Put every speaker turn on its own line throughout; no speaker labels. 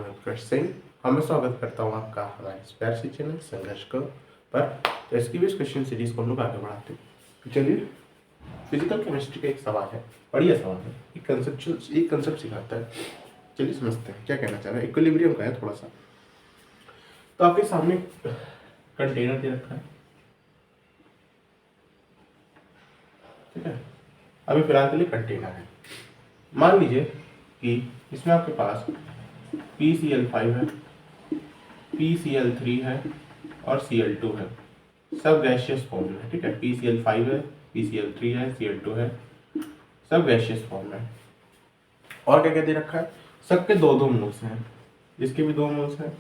नाम है उत्कर्ष सिंह और मैं स्वागत करता हूँ आपका हमारे इस प्यार से चैनल संघर्ष को पर। तो इसकी भी इस क्वेश्चन सीरीज को हम लोग आगे बढ़ाते हैं। तो चलिए, फिजिकल केमिस्ट्री का एक सवाल है, बढ़िया सवाल है, एक कंसेप्ट सिखाता है। चलिए समझते हैं क्या कहना चाह रहा है। इक्विलिब्रियम का है थोड़ा सा। तो आपके सामने कंटेनर दे रखा है, ठीक है। अभी फिलहाल के लिए कंटेनर है। मान लीजिए कि इसमें आपके पास PCl5 है, PCl3 है और Cl2 है, सब गैसियस फॉर्म में, ठीक है। PCl5 है, PCl3 है, Cl2 है, सब गैसियस फॉर्म में। और क्या क्या दे रखा है, सबके दो दो मोल्स हैं, इसके भी 2 मोल्स हैं,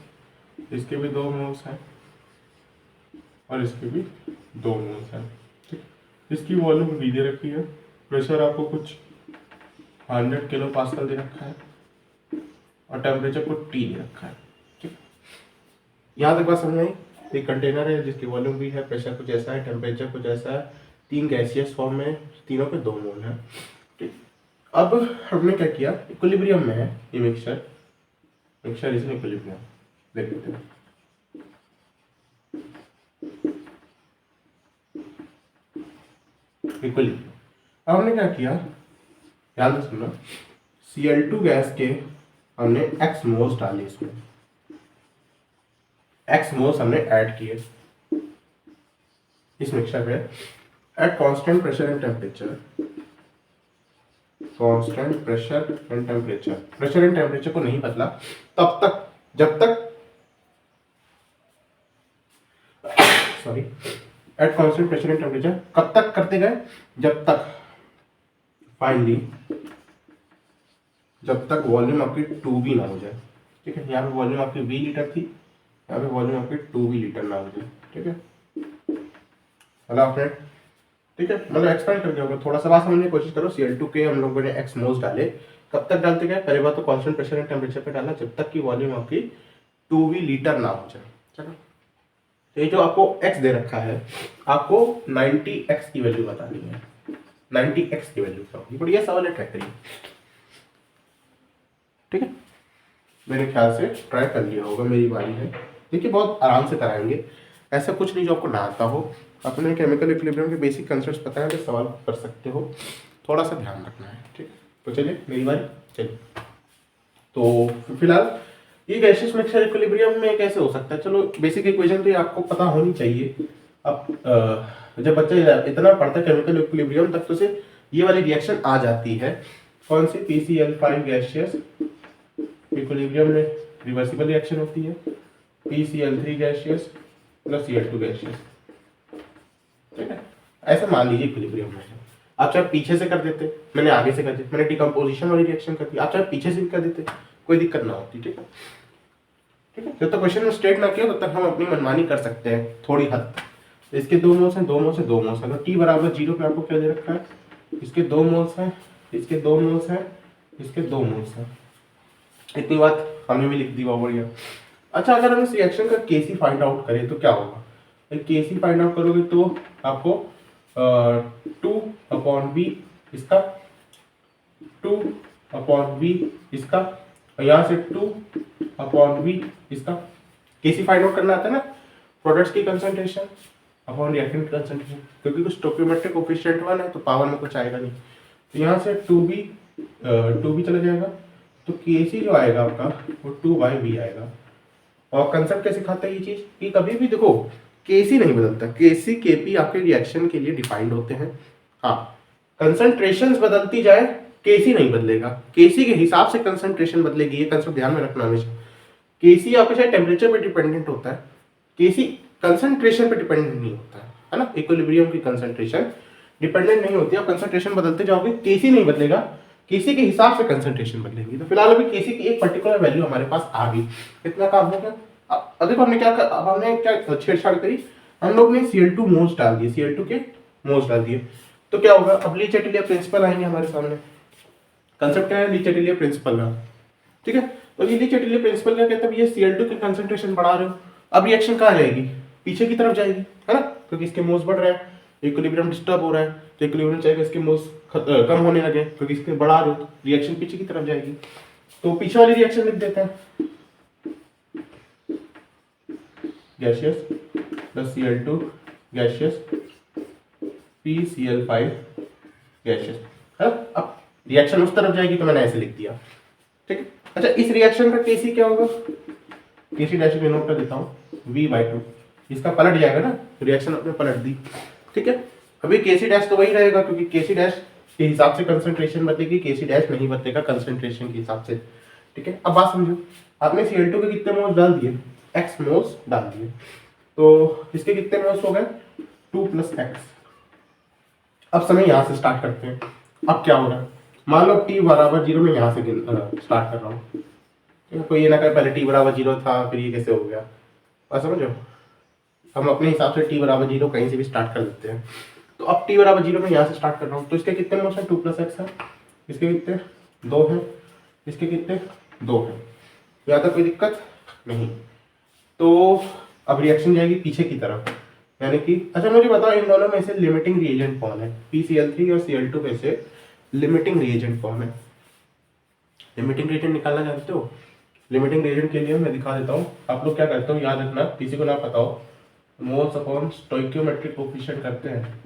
इसके भी 2 मोल्स हैं और इसके भी 2 मोल्स हैं, ठीक। इसकी वॉल्यूम V दे रखी है, प्रेशर आपको कुछ 100 किलो पास्कल दे रखा है और टेम्परेचर को T दे रखा है, ठीक। यहाँ तक बात समझ आई। एक कंटेनर है जिसकी वॉल्यूम भी है, प्रेशर कुछ ऐसा है, टेम्परेचर कुछ ऐसा है, 3 गैसियस फॉर्म में, तीनों के 2 मोल हैं, ठीक। अब हमने क्या किया, इक्विलिब्रियम में है ये मिक्सचर इज इन इक्विलिब्रियम, देख लेते हैं। इक्विलिब्रियम। अब हमने क्या किया, ध्यान से सुनना। Cl2 गैस के हमने x मोल्स डाले, इसमें x मोल्स हमने ऐड किए इस मिक्सचर में at constant pressure and temperature. Constant pressure and temperature, pressure and temperature को नहीं बदला तब तक, जब तक sorry at constant pressure and temperature कब तक करते गए, जब तक फाइनली जब तक वॉल्यूम आपकी 2V ना हो जाए, ठीक है। यहाँ पे वॉल्यूम आपकी V लीटर थी, यहाँ पे वॉल्यूम आपकी 2V लीटर ना हो जाए, ठीक है। हेलो आपने, ठीक है, मतलब एक्सपेंड करके होगा। थोड़ा सा बात समझने की कोशिश करो। Cl2 के हम लोगों ने x मोल्स डाले, कब तक डालते गए, पहले बात तो कांस्टेंट प्रेशर एंड टेम्परेचर पे डाला जब तक की वॉल्यूम आपकी 2V लीटर ना हो जाए, चलो। तो ये जो आपको x दे रखा है, आपको 90x की वैल्यू बतानी है। 90x की वैल्यू क्या होगी, बढ़िया सवाल है, ट्राई करिए, ठीक है। मेरे ख्याल से ट्राई कर लिया होगा, मेरी बारी है। देखिए, बहुत आराम से कराएंगे, ऐसा कुछ नहीं जो आपको ना आता हो। अपने केमिकल इक्विलिब्रियम के बेसिक कंसेप्ट्स पता है तो सवाल कर सकते हो, थोड़ा सा ध्यान रखना है, ठीक है। तो चलिए मेरी बारी, चलिए। तो फिलहाल ये गैसियस मिक्सचर इक्विलिब्रियम में कैसे हो सकता है, चलो बेसिक इक्वेशन तो ये आपको पता होनी चाहिए। अब जब बच्चा इतना पढ़ता है केमिकल इक्विलिब्रियम तक तो से ये वाली रिएक्शन आ जाती है। कौन सी, PCl5 गैसियस इक्विलिब्रियम में रिवर्सिबल रिएक्शन होती है, PCl3 gaseous plus Cl2 gaseous, ठीक है। ऐसे मान लीजिए इक्विलिब्रियम में है। आप चाहे पीछे से कर देते, मैंने आगे से कर दी, मैंने डिकम्पोजिशन वाली रिएक्शन कर दी, आप चाहे पीछे से भी कर देते, कोई दिक्कत ना होती, ठीक है, ठीक है। जब तक क्वेश्चन में स्टेट ना किया तब तक हम अपनी मनमानी कर सकते हैं थोड़ी हद। तो इसके 2 मोल्स हैं, 2 मोल्स से 2 मोल्स हैं, तो T बराबर 0 पे आपको क्या दे रखा है, इसके 2 मोल्स हैं, इसके 2 मोल्स हैं, इसके 2 मोल्स हैं। इतनी बात हमने भी लिख दी, बहुत बढ़िया। अच्छा, अगर हम इस रिएक्शन का Kc फाइंड आउट करें तो क्या होगा, Kc फाइंड आउट करोगे तो आपको 2/V इसका, 2/V इसका, और यहाँ से 2/V इसका। Kc फाइंड आउट करना आता है ना, प्रोडक्ट्स की कंसंट्रेशन अपॉन रिएक्टेंट कंसंट्रेशन, क्योंकि कुछ स्टोइकियोमेट्रिक कोफिशिएंट 1 है तो पावर में कुछ आएगा नहीं, तो यहाँ से 2V चला जाएगा, तो Kc जो आएगा आपका वो 2/V आएगा। और कंसेप्ट क्या सिखाता है ये चीज कि कभी भी देखो Kc नहीं बदलता, Kc Kp आपके रिएक्शन के लिए डिफाइंड होते हैं। हाँ, कंसंट्रेशंस बदलती जाए, Kc नहीं बदलेगा, Kc के हिसाब से कंसंट्रेशन बदलेगी, ये कंसेप्ट ध्यान में रखना हमेशा। Kc आपके शायद टेम्परेचर पे डिपेंडेंट होता है, Kc कंसंट्रेशन पे डिपेंडेंट नहीं होता है ना। इक्विलिब्रियम की कंसंट्रेशन डिपेंडेंट नहीं होती, आप कंसंट्रेशन बदलते जाओगे, Kc नहीं बदलेगा, Kc के हिसाब से कंसंट्रेशन बदलेगी। तो फिलहाल अभी Kc की एक पर्टिकुलर वैल्यू हमारे पास आ गई, इतना काम हो गया। अब देखो हमने क्या छेड़छाड़ करी, हम लोग ने Cl2 मोल्स डाल दिए, Cl2 के मोल्स डाल दिए, तो क्या होगा, अब ली चैटलिया प्रिंसिपल आएंगे हमारे सामने। कंसेप्ट क्या है, ली चैटलिया प्रिंसिपल का, ठीक है। तो ली चैटलिया प्रिंसिपल का कहता है ये Cl2 की कंसंट्रेशन बढ़ा रहे हो, अब रिएक्शन कहाँ जाएगी, पीछे की तरफ जाएगी, है ना, क्योंकि इसके मोल्स बढ़ रहे हैं, इक्विलिब्रियम डिस्टर्ब हो रहा है, तो इक्विलिब्रियम चाहिए इसके मोल्स कम होने लगे, क्योंकि इसके बढ़ा रहे हो, रिएक्शन पीछे की तरफ जाएगी। तो पीछे वाली रिएक्शन लिख देते हैं, gaseous plus Cl2 gaseous PCl5 gaseous है। अब रिएक्शन उस तरफ जाएगी तो मैंने ऐसे लिख दिया, ठीक है। अच्छा, इस रिएक्शन का केसी क्या होगा, केसी डैश में नोट कर देता हूँ V/2, इसका पलट जाएगा ना, रिएक्शन अपने पलट दी, ठीक है। अभी केसी डैश तो वही रहेगा क्योंकि केसी डैश के हिसाब से कंसंट्रेशन बदलेगी, केसी डैश नहीं बदलेगा कंसंट्रेशन के हिसाब से, ठीक है। अब बात समझो, आपने Cl2 के कितने मोल्स डाल दिए, x मोल्स डाल दिए, तो इसके कितने मोल्स हो गए 2 + x। अब समय यहाँ से स्टार्ट करते हैं। अब क्या हो रहा है, मान लो t = 0 में यहाँ से स्टार्ट कर रहा हूँ, ठीक है। कोई ये ना कहे पहले t = 0 था फिर ये कैसे हो गया, बात समझो। हम अपने हिसाब से t = 0 कहीं से भी स्टार्ट कर देते हैं। तो अब t = 0 में यहाँ से स्टार्ट कर रहा हूँ, तो इसके कितने मोल्स हैं 2 + x है, इसके कितने 2 हैं, इसके कितने 2 हैं, यहाँ तक कोई दिक्कत नहीं। तो अब रिएक्शन जाएगी पीछे की तरफ, यानी कि अच्छा मुझे बताओ इन दोनों में से लिमिटिंग रिएजेंट कौन है, PCl3 और Cl2 में से लिमिटिंग रिएजेंट कौन है। लिमिटिंग रिएजेंट निकालना जानते हो, लिमिटिंग रिएजेंट के लिए मैं दिखा देता हूँ। आप लोग क्या करते हो, याद रखना, किसी को ना पता हो, मोल्स अपॉन स्टोइकियोमेट्रिक कोफिशिएंट करते हैं,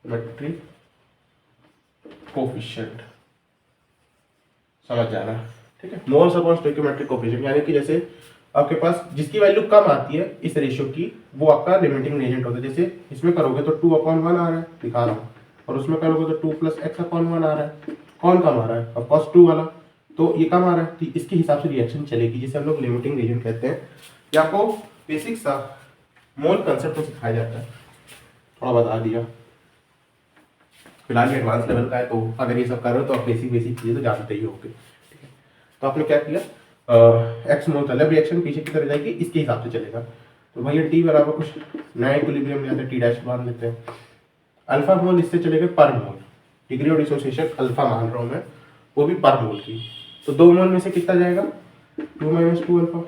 मेट्रिक कोफिशिएंट समझ जाना, ठीक है। मोल्स अपॉन स्टोइकियोमेट्रिक कोफिशिएंट यानी कि जैसे आपके पास जिसकी वैल्यू कम आती है इस रेशियो की, वो आपका लिमिटिंग रिएजेंट होता है। जैसे इसमें करोगे तो 2/1 आ रहा है, दिखा रहा हूँ, और उसमें करोगे तो 2 + x/1 आ रहा है। कौन कम आ रहा है, ऑफ कोर्स 2 वाला, तो ये कम आ रहा है, तो इसके हिसाब से रिएक्शन चलेगी, जिसे हम लोग लिमिटिंग रिएजेंट कहते हैं। ये आपको बेसिक सा मोल कंसेप्ट में सिखाया जाता है, थोड़ा बता दिया। फिलहाल ये एडवांस लेवल का है, तो अगर ये सब कर रहे हो तो आप बेसिक चीज़ें तो जानते ही होंगे, ठीक है। तो आपने क्या किया, एक्स मोल चला, रिएक्शन पीछे की तरफ जाएगी, इसके हिसाब से चलेगा। तो भैया टी बराबर कुछ नया इक्विलिब्रियम में जाते टी डैश मान लेते हैं, अल्फा मोल इससे चलेगा पर मोल, डिग्री ऑफ डिसोसिएशन अल्फा मान रहा हूँ मैं, वो भी पर मोल की। तो 2 मोल में से कितना जाएगा 2 - 2 अल्फा,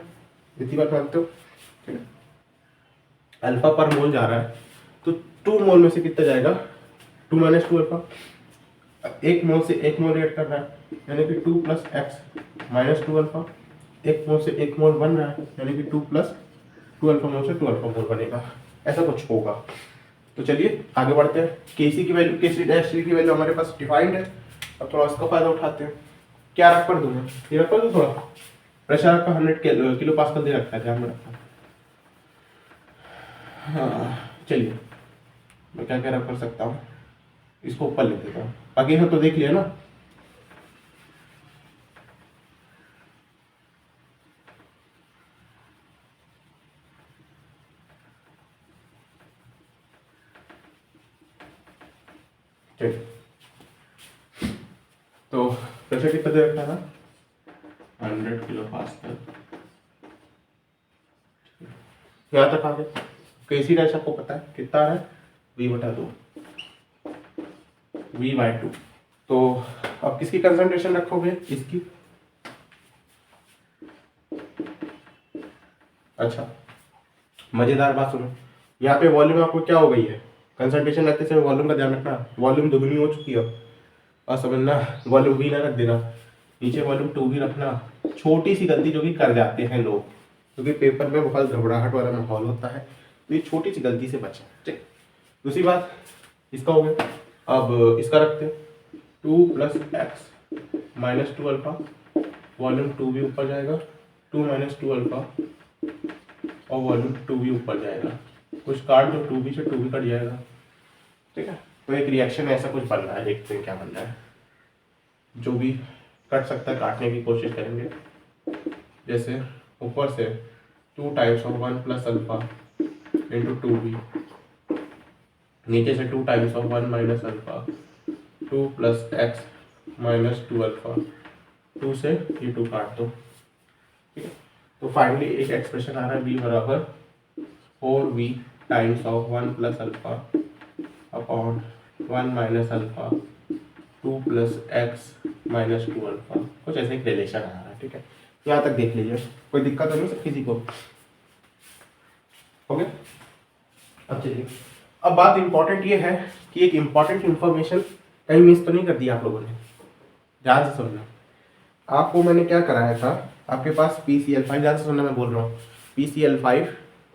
इतनी बात मानते हो, ठीक है। अल्फा पर मोल जा रहा है, तो 2 मोल में से कितना जाएगा 2 - 2 अल्फा, एक मोल से एक मोल ऐड कर रहा है, यानी कि 2 + x - 2 अल्फा, एक मोल से एक मोल बन रहा है, यानी कि 2 + 2 अल्फा मोल से 2 अल्फा मोल बनेगा, ऐसा कुछ होगा। तो चलिए आगे बढ़ते हैं। केसी की वैल्यू, केसी डैश की वैल्यू हमारे पास डिफाइंड है, अब थोड़ा इसका फायदा उठाते हैं। क्या रख कर दूँ मैं, ये रख कर दूँ, थोड़ा प्रेशर आपका 100 किलो पास्कल दे रखा है, ध्यान में रखना। हाँ चलिए, मैं क्या क्या रख कर सकता हूँ, इसको ऊपर लिख देता हूँ, बाकी सब तो देख लिया ना। तो प्रेशर कितना दे रखा था 100 किलो पास्कल, यहाँ तक आ गया। केसी डैश आपको पता है कितना आ रहा है, V/2 V/2। तो अब किसकी कंसंट्रेशन रखोगे, इसकी। अच्छा मजेदार बात सुनो, यहाँ पे वॉल्यूम आपको क्या हो गई है, कंसंट्रेशन रखते समय वॉल्यूम का ध्यान रखना, वॉल्यूम दुगनी हो चुकी है, और समझना वॉल्यूम भी ना रख देना, नीचे वॉल्यूम 2 भी रखना। छोटी सी गलती जो कि कर जाते हैं लोग, क्योंकि पेपर में बहुत घबराहट वाला माहौल होता है, तो ये छोटी सी गलती से बचें, ठीक। दूसरी बात इसका हो गया, अब इसका रखते हैं 2 + x - 2 अल्फा, वॉल्यूम 2 भी ऊपर जाएगा, 2 - 2 अल्फा, और वॉल्यूम 2 भी ऊपर जाएगा, कुछ काट दो, 2 भी से 2 भी कट जाएगा, ठीक है। तो एक रिएक्शन ऐसा कुछ बन रहा है, देखते हैं क्या बन रहा है, जो भी कट सकता है काटने की कोशिश करेंगे। जैसे ऊपर से 2 × 1 + अल्फा × 2b, नीचे से 2 × 1 - अल्फा, 2 + x - 2 अल्फा, 2 से ये 2 काट दो, ठीक है। तो फाइनली एक एक्सप्रेशन आ रहा है b = 4v × 1 + alpha upon 1 - alpha 2 + x - 2 alpha, कुछ ऐसे एक रिलेशन आ रहा है, ठीक है। यहाँ तक देख लीजिए, कोई दिक्कत नहीं सब किसी को, ओके। अब चलिए, अब बात इंपॉर्टेंट ये है कि एक इंपॉर्टेंट इंफॉर्मेशन कहीं मिस तो नहीं कर दी आप लोगों ने, ध्यान से सुनना। आपको मैंने क्या कराया था, आपके पास PCl5, ध्यान से सुनना मैं बोल रहा हूँ, PCl5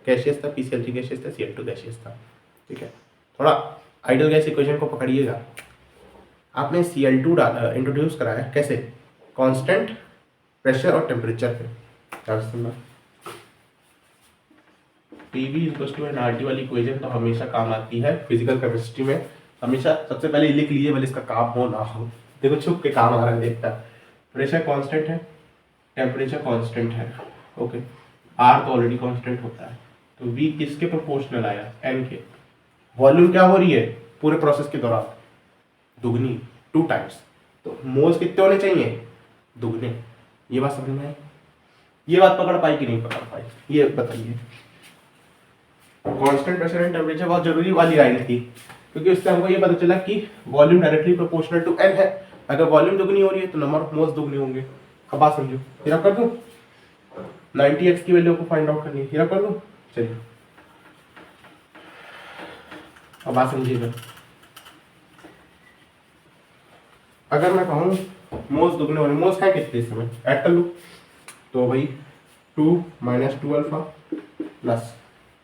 गैसियस था, PCl3 गैसियस था, Cl2 गैसियस था, ठीक है। थोड़ा आइडियल गैस इक्वेशन को पकड़िएगा। आपने Cl2 इंट्रोड्यूस कराया कैसे, कांस्टेंट प्रेशर और टेम्परेचर पे, ध्यान से सुनना। PV = nRT वाली इक्वेशन तो हमेशा काम आती है फिजिकल केमिस्ट्री में, हमेशा। सबसे पहले लिख लीजिए, भले इसका काम हो ना हो, देखो छुप के काम आ रहा है, देखता। प्रेशर कांस्टेंट है, टेम्परेचर कांस्टेंट है, ओके। आर तो ऑलरेडी कांस्टेंट होता है, तो V किसके प्रोपोर्शनल आया, N के। वॉल्यूम क्या हो रही है पूरे प्रोसेस के दौरान, दुगनी, 2 टाइम्स। तो मोल्स कितने होने चाहिए, दुगने। ये बात समझ में आई? ये बात पकड़ पाई कि नहीं पकड़ पाई, ये बताइए। कांस्टेंट प्रेशर एंड टेम्परेचर बहुत जरूरी वाली लाइन थी, क्योंकि उससे हमको ये पता चला कि volume directly proportional to N है। अगर वॉल्यूम दुगनी हो रही है तो नंबर ऑफ मोल्स दुगने होंगे। अब बात समझो, फिर कर दूं 90x की वैल्यू को फाइंड आउट करनी है, फिर कर दूं, चलिए अब बात समझिएगा। अगर मैं कहूँ मोल्स दुगने हो रहे, मोल्स है कितने इस समय, ऐड कर लूँ, तो भाई 2 - 2 alpha plus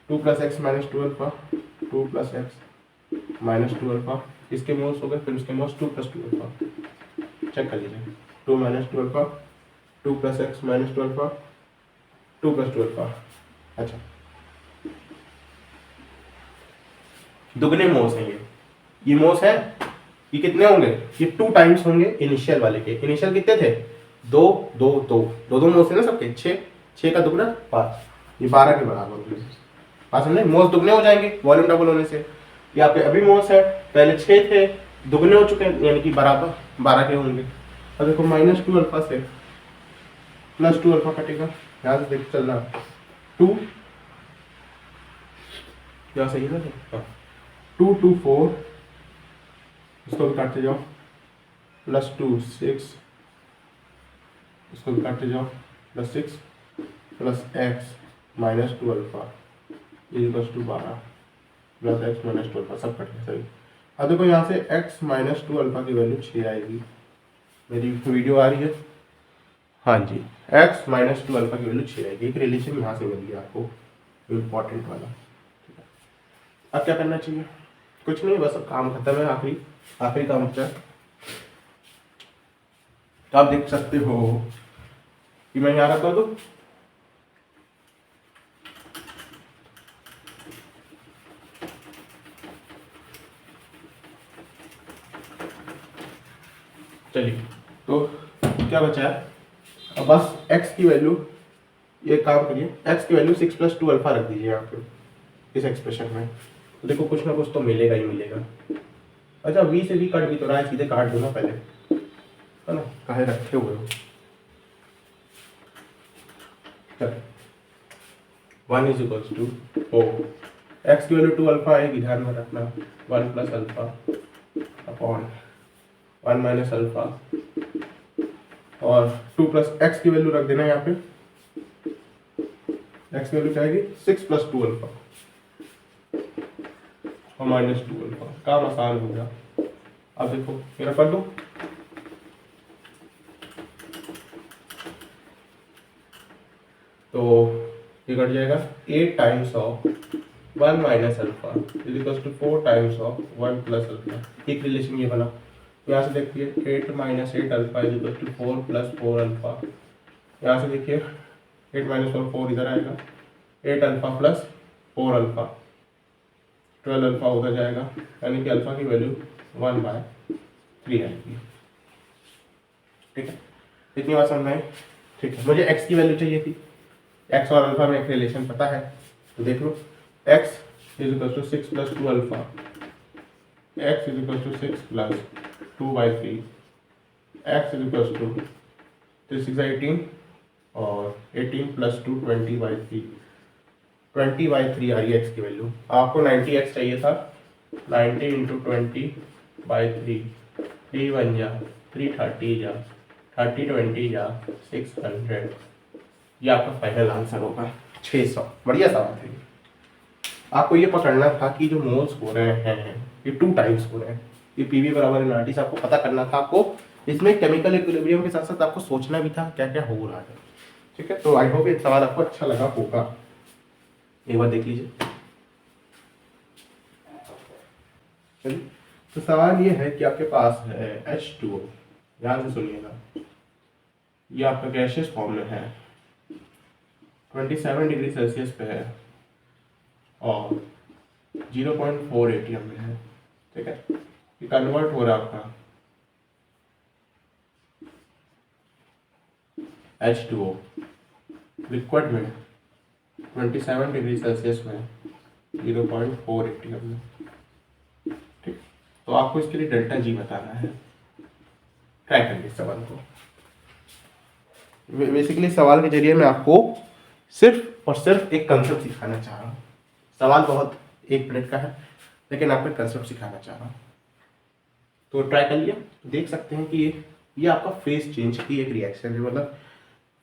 2 + x - 2 alpha, 2 + x - 2 alpha, इसके मोल्स हो गए, फिर उसके मोल्स 2 + 2 अल्फा। चेक कर लीजिए, 2 - 2 अल्फा, 2 + x - 2 अल्फा, 2 + 2 अल्फा। अच्छा, दुगने मोल्स हैं ये मोल्स हैं। ये कितने होंगे, ये 2 टाइम्स होंगे इनिशियल वाले के। इनिशियल कितने थे, 2 2 2 2 2 मोल्स है ना सबके, 6 6 का दुगना 5, ये 12 के बराबर होंगे। बात समझे, मोल्स दुगने हो जाएंगे वॉल्यूम डबल होने से। ये आपके अभी मोल्स है, पहले 6 थे, दुगने हो चुके हैं, यानी कि बराबर 12 के होंगे। अब देखो -2 अल्फा से +2 अल्फा कटेगा, यहाँ से देख चलना, 2 यहाँ सही है ना, 2 2 4, इसको भी काटते जाओ, +2 6, इसको भी काटते जाओ, +6 + x - 2 अल्फा = 12 + x - 2 अल्फा, सब कट गया सही। अब देखो यहाँ से x - 2 अल्फा की वैल्यू 6 आएगी। मेरी वीडियो आ रही है, हाँ जी, x - 2 अल्फा की वैल्यू 6 आएगी। एक रिलेशन यहाँ से मिल गया आपको, इम्पॉर्टेंट वाला। अब क्या करना चाहिए, कुछ नहीं, बस अब काम खत्म है, आखिरी काम होता है। तो आप देख सकते हो कि मैं यहाँ कर दूँ, चलिए तो क्या बचा है, अब बस x की वैल्यू, ये काम करिए, x की वैल्यू 6 + 2 अल्फा रख दीजिए यहाँ पे इस एक्सप्रेशन में, तो देखो कुछ ना कुछ तो मिलेगा ही मिलेगा। अच्छा, v से v कट भी तो रहा है, सीधे काट दो ना पहले, है ना, काहे रखे हुए हो। चलो 1 = 4, x की वैल्यू 2 अल्फा आएगी, ध्यान में रखना, 1 + अल्फा अपॉन 1 - अल्फा, और 2 + x की वैल्यू रख देना यहाँ पे, x की वैल्यू क्या आएगी, 6 + 2 अल्फा और -2 अल्फा। काम आसान हो गया। अब देखो मेरा कर दो, तो ये कट जाएगा 8 times of 1 - alpha = 4 times of 1 + alpha. एक रिलेशन ये बना, यहाँ से देखिए 8 - 8 अल्फा = 4 + 4 अल्फा। यहाँ से देखिए 8 - 4 4 इधर आएगा, 8 अल्फा + 4 अल्फा, 12 अल्फा उधर जाएगा, यानी कि अल्फा की वैल्यू 1/3 आएगी। ठीक है, इतनी बात समझ में आई? ठीक है, मुझे x की वैल्यू चाहिए थी, x और अल्फा में एक रिलेशन पता है, तो देख लो, x = 6 + 2 अल्फा, x = 6 + 2/3, x = 3 6 18 और 18 + 2 20/3, 20/3 आ रही है x की वैल्यू। आपको 90x चाहिए था, 90 × 20/3, 3 1 जा 330 जा 30 20 जा 600, ये आपका फाइनल आंसर होगा 600। बढ़िया सवाल है। आपको ये पकड़ना था कि जो मोल्स हो रहे हैं ये 2 टाइम्स हो रहे हैं, ये PV = nRT से आपको पता करना था। आपको इसमें केमिकल इक्विलिब्रियम के साथ साथ आपको सोचना भी था क्या क्या हो रहा है। ठीक है, तो आई होप ये सवाल आपको अच्छा लगा होगा, एक बार देख लीजिए। चलिए, तो सवाल ये है कि आपके पास है H2O, ध्यान से सुनिएगा, ये आपका गैसियस फॉर्म में है, 27 डिग्री सेल्सियस पे है और 0.4 एटीएम में है। ठीक है, ये कन्वर्ट हो रहा है आपका H2O लिक्विड में 27 डिग्री सेल्सियस में 0.4 एटीएम में। ठीक, तो आपको इसके लिए डेल्टा जी बताना है। ट्राई करिए इस सवाल को। बेसिकली सवाल के जरिए मैं आपको सिर्फ और सिर्फ एक कंसेप्ट सिखाना चाह रहा हूँ। सवाल बहुत 1 मिनट का है, लेकिन आपको कंसेप्ट सिखाना चाह रहा हूँ। तो ट्राई कर लिया, देख सकते हैं कि ये आपका फेज चेंज की एक रिएक्शन है, मतलब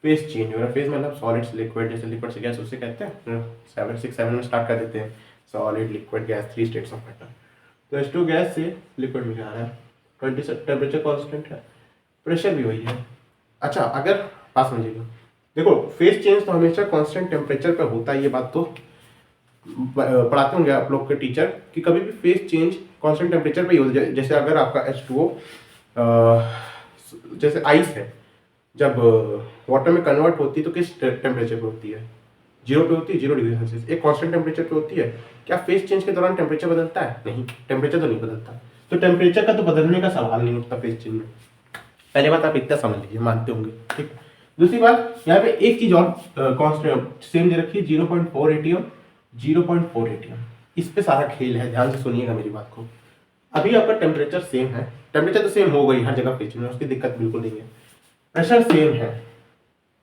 फेज चेंज हो रहा है। फेज मतलब सॉलिड से लिक्विड, जैसे लिक्विड से गैस उससे कहते हैं 7 में स्टार्ट कर देते हैं, solid liquid gas 3 states of matter. तो H2 गैस से लिक्विड में जा रहा है, 20 टेम्परेचर कांस्टेंट है, प्रेशर भी वही है। अच्छा, अगर पास समझिएगा, देखो फेज चेंज तो हमेशा कांस्टेंट टेम्परेचर पे होता है, ये बात तो पढ़ाते होंगे आप लोग के टीचर कि कभी भी फेज चेंज कांस्टेंट टेम्परेचर पे ही होता है। जैसे अगर आपका H2O जैसे आइस है, जब वाटर में कन्वर्ट होती है तो किस टेम्परेचर पे होती है? 0 पे होती है, 0 डिग्री सेल्सियस, एक कांस्टेंट टेम्परेचर पे होती है। क्या फेज चेंज के दौरान टेम्परेचर बदलता है? नहीं, टेम्परेचर तो नहीं बदलता, तो टेम्परेचर का तो बदलने का सवाल नहीं उठता फेज चेंज में। पहले बात आप इतना समझ लीजिए, मानते होंगे। ठीक, दूसरी बात यहाँ पे एक चीज और कांस्टेंट सेम दे रखी है, 0.4 एटीएम, 0.4 एटीएम। इस पे सारा खेल है, ध्यान से सुनिएगा मेरी बात को। अभी आपका टेम्परेचर सेम है, टेम्परेचर तो सेम हो गई हर जगह फेज में, उसकी दिक्कत बिल्कुल नहीं है। प्रेशर सेम है,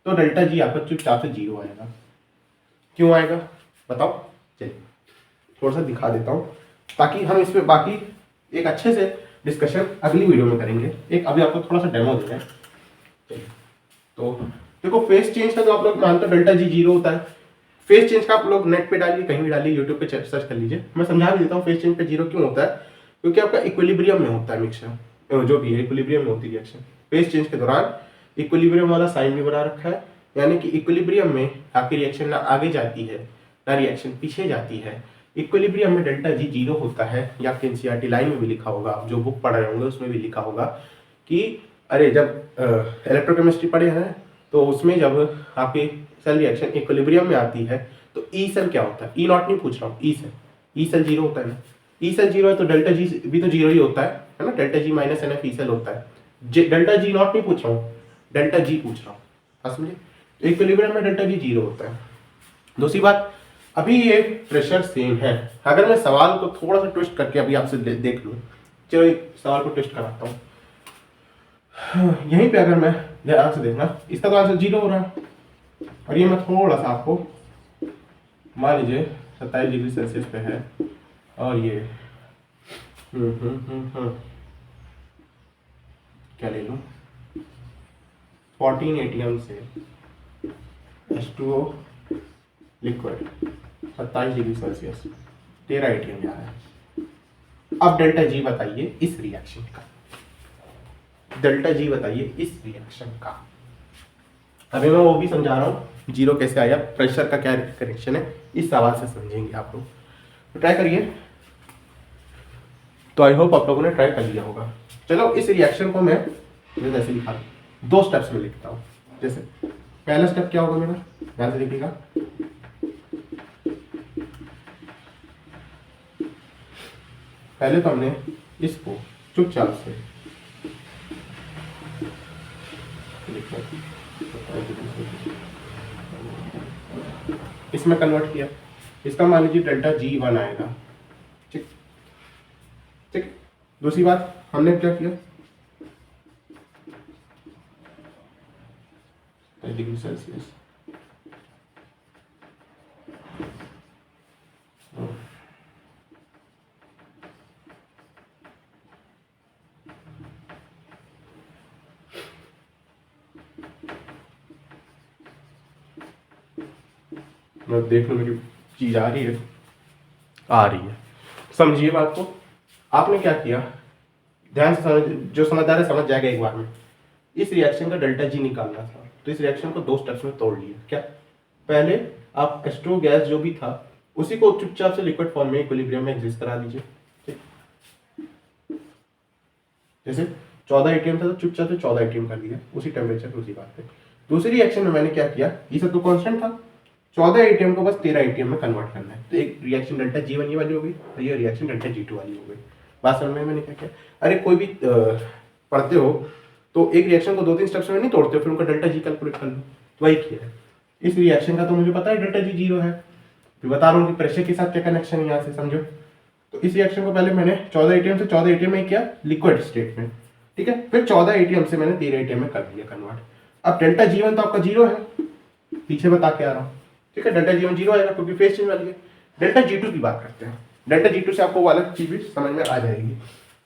तो डेल्टा जी आपका चुपचाप से 0 आएगा। क्यों आएगा बताओ? चलिए थोड़ा सा दिखा देता हूँ, ताकि हम इस पे बाकी एक अच्छे से डिस्कशन अगली वीडियो में करेंगे। एक अभी आपको थोड़ा सा डेमो देना है। चलिए, तो देखो फेज चेंज का तो आप लोग मानते हो डेल्टा जी 0 होता है। फेज चेंज का आप लोग नेट पे डालिए, कहीं भी डालिए, यूट्यूब पे सर्च कर लीजिए, मैं समझा भी देता हूँ फेज चेंज पे 0 क्यों होता है। क्योंकि आपका इक्विलिब्रियम में होता है मिक्सचर, जो भी है इक्विलिब्रियम में होती है रिएक्शन। फेज चेंज के दौरान इक्विलिब्रियम वाला साइन भी बना रखा है, यानी कि इक्विलिब्रियम में आपकी रिएक्शन ना आगे जाती है ना रिएक्शन पीछे जाती है। इक्विलिब्रियम में डेल्टा जी 0 होता है, या आपके एनसीईआरटी लाइन में भी लिखा होगा, आप जो बुक पढ़ रहे होंगे उसमें भी लिखा होगा कि अरे जब इलेक्ट्रोकेमिस्ट्री पढ़े हैं तो उसमें जब आपकी सेल रिएक्शन इक्विलिब्रियम में आती है तो ई सेल क्या होता है? ई नॉट नहीं पूछ रहा हूँ, ई सेल, ई सेल 0 होता है ना। ई सेल 0 है तो डेल्टा जी भी तो 0 ही होता है ना, delta G minus NF E cell होता है। डेल्टा जी नॉट नहीं पूछ रहा हूँ, डेल्टा जी पूछ रहा हूँ, समझे? तो इक्विलिब्रियम में डेल्टा जी 0 होता है। दूसरी बात, अभी ये प्रेशर सेम है। अगर मैं सवाल को थोड़ा सा ट्विस्ट करके अभी आपसे देख लूँ, चलो सवाल को ट्विस्ट कराता हूँ। यहीं पे अगर मैं ध्यान से देखना, इसका तो आंसर 0 हो रहा है, और ये मैं थोड़ा सा आपको मान लीजिए 27 डिग्री सेल्सियस पे है, और ये क्या ले लूँ, 14 एटीएम से H2O liquid 27 degree Celsius 13 ATM जा रहा है। अब डेल्टा जी बताइए इस रिएक्शन का, डेल्टा जी बताइए इस रिएक्शन का। अभी मैं वो भी समझा रहा हूँ 0 कैसे आया, प्रेशर का क्या कनेक्शन है, इस सवाल से समझेंगे आप लोग। तो ट्राई करिए। तो आई होप आप लोगों ने ट्राई कर लिया होगा। चलो इस रिएक्शन को मैं जैसे लिखा 2 स्टेप्स में लिखता हूँ। जैसे पहला स्टेप क्या होगा मेरा, ध्यान से देखिएगा। पहले तो हमने इसको चुपचाप से इसमें कन्वर्ट किया, इसका मान लीजिए डेल्टा G1 आएगा। ठीक ठीक। दूसरी बात हमने क्या किया, डिग्री सेल्सियस मैं देख लो मेरी चीज आ रही है, आ रही है, समझिए बात को। आपने क्या किया, ध्यान से समझ, जो समझदार है समझ जाएगा एक बार में। इस रिएक्शन का डेल्टा जी निकालना था, तो इस रिएक्शन को 2 स्टेप्स में तोड़ लिया। क्या? पहले आप H2O गैस जो भी था उसी को चुपचाप से लिक्विड फॉर्म में इक्विलिब्रियम में एग्जिस्ट करा लीजिए। ठीक, जैसे 14 ATM था तो चुपचाप से 14 ATM कर लिया उसी टेम्परेचर पे उसी बात पे। दूसरी रिएक्शन में मैंने क्या किया, ये सब तो कांस्टेंट था, 14 ATM को बस 13 ATM में कन्वर्ट करना है। तो एक रिएक्शन डेल्टा G1 ये वाली हो गई, तो ये रिएक्शन डेल्टा G2 वाली हो गई। बात समझ में मैंने क्या किया? अरे कोई भी पढ़ते हो तो एक रिएक्शन को 2-3 स्टेप्स में नहीं तोड़ते हो, फिर उनका डेल्टा G कैलकुलेट कर लो, तो वही किया है। इस रिएक्शन का तो मुझे पता है डेल्टा G 0 है, फिर बता रहा हूँ कि प्रेशर के साथ क्या कनेक्शन है, यहाँ से समझो। तो इस रिएक्शन को पहले मैंने 14 ATM से 14 ATM में किया लिक्विड स्टेट में, ठीक है, फिर 14 ATM से मैंने 13 ATM में कर दिया कन्वर्ट। अब डेल्टा G1 तो आपका 0 है, पीछे बता के आ रहा हूँ, ठीक है, डेल्टा G1 0 आएगा क्योंकि फेज चेंज वाली है। डेल्टा G2 की बात करते हैं। डेल्टा G2 से आपको वो अलग चीज भी समझ में आ जाएगी,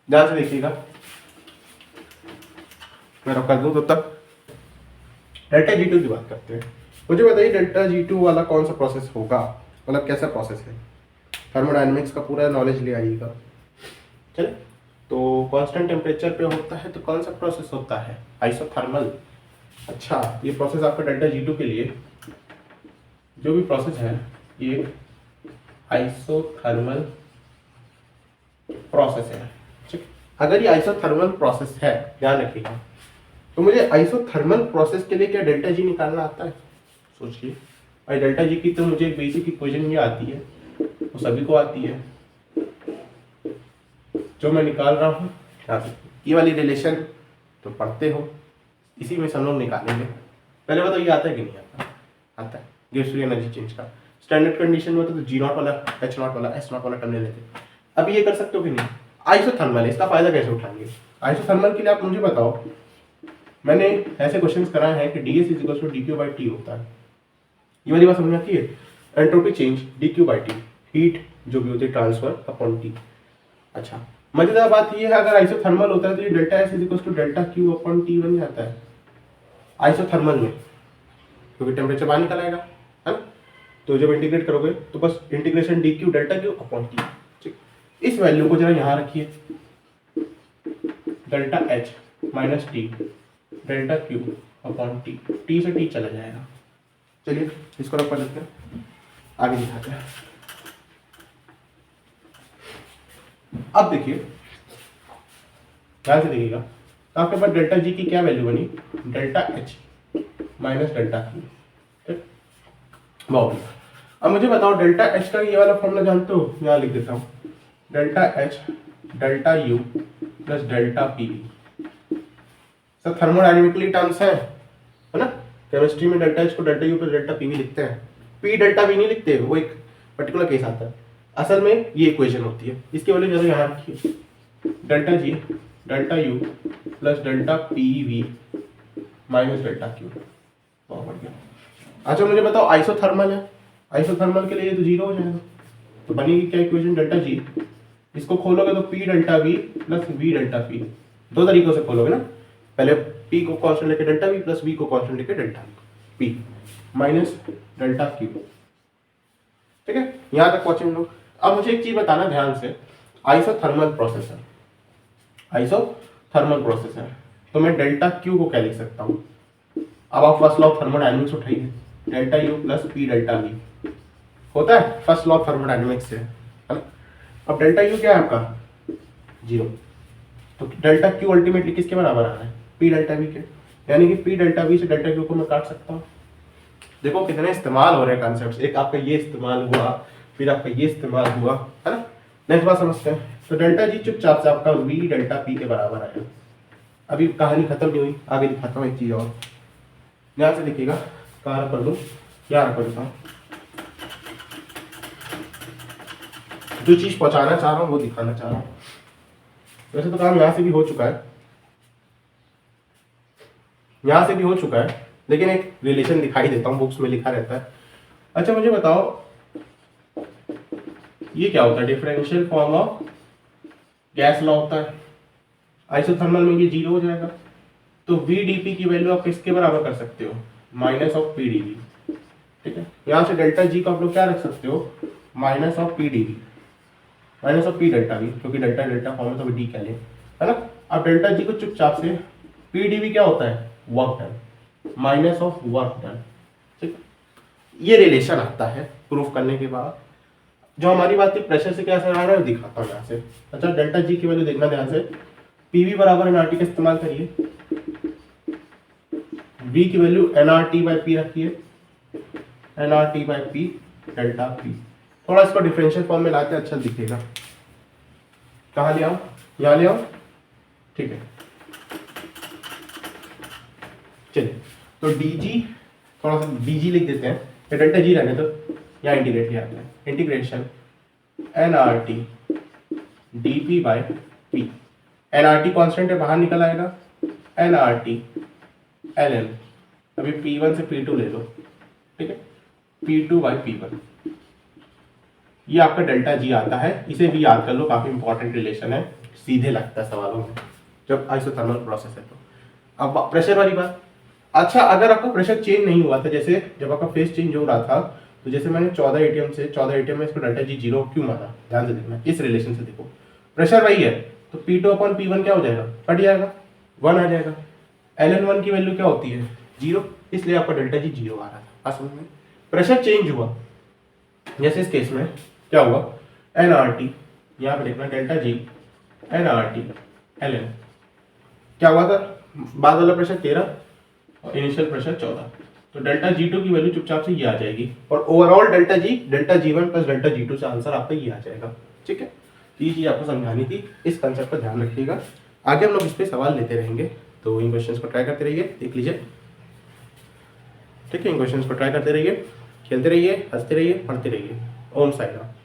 ध्यान से देखिएगा, मैं कर दूं तब तक। डेल्टा G2 की बात करते हैं। मुझे बताइए डेल्टा G2 वाला कौन सा प्रोसेस होगा, मतलब कैसा प्रोसेस है। थर्मोडायनेमिक्स का पूरा नॉलेज ले आइएगा। चले, तो कांस्टेंट टेम्परेचर पे होता है तो कौन सा प्रोसेस होता है? आइसोथर्मल। अच्छा, ये प्रोसेस आपका डेल्टा G2 के लिए जो भी प्रोसेस है ये आइसोथर्मल प्रोसेस है। ठीक, अगर ये आइसोथर्मल प्रोसेस है, ध्यान रखिएगा, तो मुझे आइसोथर्मल प्रोसेस के लिए क्या डेल्टा G निकालना आता है? सोचिए, भाई डेल्टा G की तो मुझे एक बेसिक इक्वेशन ये आती है, वो सभी को आती है, जो मैं निकाल रहा हूँ। ये वाली रिलेशन तो पढ़ते हो, इसी में सब लोग निकालेंगे। पहले बताओ ये आता है कि नहीं आता? आता है, गिव्स फ्री एनर्जी चेंज का स्टैंडर्ड कंडीशन में होता तो G0 वाला, H0 वाला, S0 वाला टर्म ले लेते। अभी ये कर सकते हो कि नहीं? आइसोथर्मल है, इसका फायदा कैसे उठाएंगे? आइसोथर्मल के लिए आप मुझे बताओ, मैंने ऐसे क्वेश्चंस कराए हैं कि ds = dq/t होता है। ये वाली बात समझ में आती है? एंट्रोपी चेंज dq/t, हीट जो भी होती है ट्रांसफर अपॉन t। अच्छा, मजेदार बात ये है, अगर आइसोथर्मल होता है तो ये डेल्टा S = डेल्टा q/t बन जाता है आइसोथर्मल में, क्योंकि टेम्परेचर बाहर निकल आएगा, है ना। तो जब इंटीग्रेट करोगे तो बस इंटीग्रेशन dq डेल्टा q/t। ठीक, इस वैल्यू को जरा यहाँ रखिए, delta H - t delta q/t, t से t चला जाएगा। चलिए इसको रख लेते हैं, आगे दिखाते हैं। अब देखिए, ध्यान से देखिएगा, तो आपके पास डेल्टा G की क्या वैल्यू बनी? Delta H - delta q। ठीक, बहुत बढ़िया। अब मुझे बताओ डेल्टा H का ये वाला फॉर्मूला जानते हो? यहाँ लिख देता हूँ, delta H delta U plus delta PV। सब थर्मोडायनेमिकली टर्म्स है ना। केमिस्ट्री में डेल्टा H को delta U plus delta PV लिखते हैं, P डेल्टा V नहीं लिखते, वो एक पर्टिकुलर केस आता है। असल में ये इक्वेशन होती है, इसकी वैल्यू जरा यहाँ रखिए, delta G delta U plus delta PV minus delta Q। बहुत बढ़िया। अच्छा मुझे बताओ आइसोथर्मल है, आइसोथर्मल के लिए तो 0 हो जाएगा, तो बनेगी क्या इक्वेशन? डेल्टा G, इसको खोलोगे तो P delta V plus V delta P। दो तरीकों से खोलोगे ना, पहले P को कांस्टेंट लेके डेल्टा V प्लस V को कांस्टेंट लेके delta P minus delta Q। ठीक है, यहाँ तक पहुंचे हम लोग। अब मुझे एक चीज बताना ध्यान से, आइसोथर्मल प्रोसेस है, आइसोथर्मल प्रोसेस है, तो मैं डेल्टा Q को क्या लिख सकता हूँ? अब आप फर्स्ट लॉ ऑफ थर्मोडायनेमिक्स उठाइए, delta U plus P delta V होता है फर्स्ट लॉ ऑफ थर्मोडायनेमिक्स से, है ना। अब डेल्टा U क्या है आपका? 0, तो डेल्टा Q अल्टीमेटली किसके बराबर आ रहा है? P डेल्टा V के, यानी कि P डेल्टा V से डेल्टा Q को मैं काट सकता हूँ। देखो कितने इस्तेमाल हो रहे हैं कॉन्सेप्ट्स, एक आपका ये इस्तेमाल हुआ, फिर आपका ये इस्तेमाल हुआ, है ना। नेक्स्ट बात समझते हैं, तो डेल्टा G चुपचाप से आपका V डेल्टा P के बराबर आएगा। अभी कहानी खत्म नहीं हुई, आगे दिखाता हूँ एक चीज और, ध्यान से देखिएगा, कहाँ कर दूँ, यहाँ कर देता हूँ। जो चीज पहुंचाना चाह रहा हूँ वो दिखाना चाह रहा हूँ। वैसे तो काम यहाँ से भी हो चुका है, यहाँ से भी हो चुका है, लेकिन एक रिलेशन दिखाई देता हूँ, बुक्स में लिखा रहता है। अच्छा मुझे बताओ ये क्या होता है? Differential form of gas law होता है, आइसोथर्मल में ये 0 हो जाएगा, तो VdP की वैल्यू आप किसके बराबर कर सकते हो? Minus of PdV। ठीक है, यहाँ से डेल्टा G को आप लोग क्या रख सकते हो? Minus of PdV, minus of P delta V, क्योंकि डेल्टा डेल्टा फॉर्म में तो D क्या ले, है ना। अब डेल्टा G को चुपचाप से, PdV क्या होता है? Work done, minus of work done. ठीक, ये रिलेशन आता है प्रूफ करने के बाद। जो हमारी बात थी प्रेशर से क्या असर आ रहा है दिखाता हूँ यहाँ से। अच्छा, डेल्टा जी की वैल्यू देखना ध्यान से, पीवी बराबर एनआरटी का इस्तेमाल करिए, वी की वैल्यू एनआरटी बाई पी रखिए, NRT by P delta P. थोड़ा इसको डिफरेंशियल फॉर्म में लाते अच्छा दिखेगा। कहाँ ले आओ, यहाँ ले आओ, ठीक है। चलिए, तो dg थोड़ा सा dg लिख देते हैं, ये डेल्टा जी रहने तो यहाँ इंटीग्रेट किया आपने, integration nRT dp by p। nRT constant है, बाहर निकल आएगा, nRT ln, अभी p1 से p2 ले लो, ठीक है, p2 बाई p1। ये आपका डेल्टा जी आता है, इसे भी याद कर लो, काफी इंपॉर्टेंट रिलेशन है, सीधे लगता है सवालों में जब आइसोथर्मल प्रोसेस है। तो अब प्रेशर वाली बात। अच्छा, अगर आपका प्रेशर चेंज नहीं हुआ था, जैसे जब आपका फेस चेंज हो रहा था, तो जैसे मैंने 14 एटीएम से 14 एटीएम में इसको डेल्टा जी 0 क्यों माना, ध्यान से देखना, इस रिलेशन से देखो, प्रेशर वही है तो P2 अपॉन P1 क्या हो जाएगा, कट जाएगा, 1 आ जाएगा। ln1 की वैल्यू क्या होती है, 0, इसलिए आपका डेल्टा जी 0 आ रहा था। समझ में, प्रेशर चेंज हुआ, जैसे इस केस में क्या हुआ, nRT, यहाँ पे लिखना डेल्टा जी nRT ln, क्या हुआ था, बाद वाला प्रेशर 13 और इनिशियल प्रेशर 14, तो डेल्टा G2 की वैल्यू चुपचाप से ये आ जाएगी, और overall delta G1 plus delta G2 से आंसर आपका ये आ जाएगा। ठीक है, ये चीज आपको समझानी थी, इस कंसेप्ट पर ध्यान रखिएगा। आगे हम लोग इस पे सवाल लेते रहेंगे, तो इन क्वेश्चंस को ट्राई करते रहिए, देख लीजिए। ठीक है, इन क्वेश्चंस को ट्राई करते रहिए, खेलते रहिए, हंसते रहिए, पढ़ते रहिए। ओम साई राम।